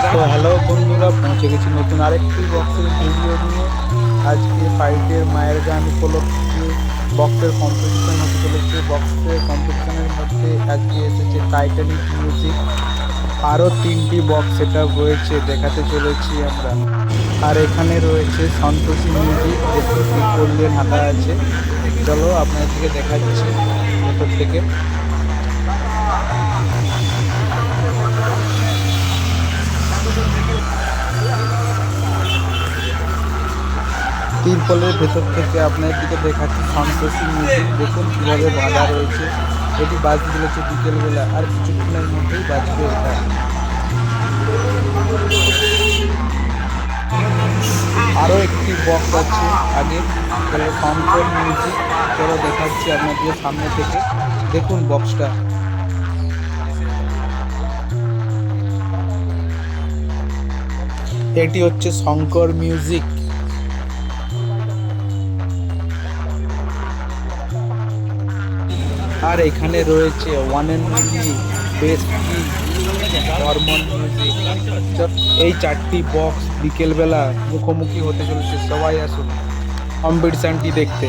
তো হ্যালো বন্ধুরা, পৌঁছে গেছি নতুন আরেকটি বক্সের ভিডিও নিয়ে। আজকে ফাইটের মায়ের গান উপলক্ষে বক্সের কম্পিটিশন হতে চলেছে। বক্সের কম্পিটিশনের মধ্যে আজকে এসেছে টাইটানিক মিউজিক। আরও 3টি বক্স সেট রয়েছে, দেখাতে চলেছি আমরা। আর এখানে রয়েছে সন্তোষী মিউজিক, ভেতর করলে ঢাকা আছে। চলো আপনাদেরকে দেখাচ্ছি ভেতর থেকে। তিরপলের ভেতর থেকে আপনার দিকে দেখাচ্ছি সন্তোষী মিউজিক। দেখুন কীভাবে বাঁধা রয়েছে। এটি বাজতে চলেছে বিকেলবেলা, আর কিছুক্ষণের মধ্যেই বাজবে এটা। আরও একটি বক্স আছে আগে, চলো শঙ্কর মিউজিক। চলো দেখাচ্ছি আপনাদের সামনে থেকে, দেখুন বক্সটা। এটি হচ্ছে শঙ্কর মিউজিক। আর এখানে রয়েছে ওয়ান অ্যান্ড অনলি বেস্ট কি হরমোন মিউজিক। এই 4টি বক্স বিকেলবেলা মুখোমুখি হতে চলেছে, সবাই আসুন কম্পিটিশনটি দেখতে।